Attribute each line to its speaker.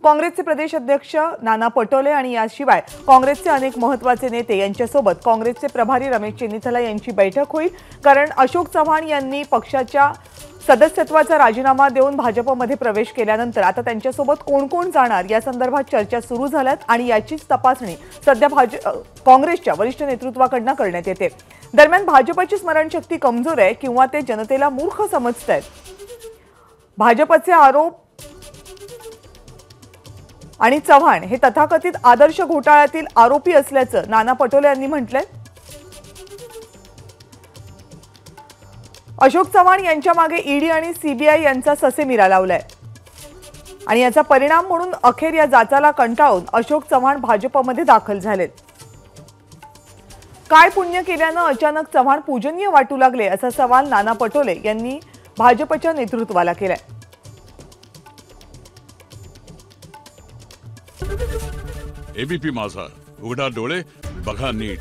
Speaker 1: काँग्रेसचे प्रदेश अध्यक्ष नाना पटोले आणि याशिवाय काँग्रेसचे अनेक महत्त्वाचे नेते यांच्यासोबत काँग्रेसचे प्रभारी रमेश चेन्निथला यांची बैठक होईल। कारण अशोक चव्हाण यांनी पक्षाच्या सदस्यत्वाचा राजीनामा देऊन भाजपमध्ये प्रवेश केल्यानंतर आता त्यांच्यासोबत कोण कोण जाणार या संदर्भात चर्चा सुरू झाल्यात आणि याचीच तपासणी सध्या काँग्रेसच्या वरिष्ठ नेतृत्वाकडून करण्यात येते। दरम्यान भाजपची स्मरणशक्ती कमजोर आहे किंवा ते जनतेला मूर्ख समजतात। भाजपचे आरोप आणि चव्हाण हे तथाकथित आदर्श घोटाळ्यातील आरोपी असल्याचं नाना पटोले यांनी म्हटलंय। अशोक चव्हाण यांच्या मागे ईडी आणि सीबीआय यांचा ससेमिरा लावलाय आणि याचा परिणाम म्हणून अखेर या जाचाला कंटाळून अशोक चव्हाण भाजपमध्ये दाखल झालेत। काय पुण्य केल्यानं अचानक चव्हाण पूजनीय वाटू लागले असा सवाल नाना पटोले यांनी भाजपच्या नेतृत्वाला केलाय।
Speaker 2: एबीपी माझा, उघडा डोळे बघा नीट।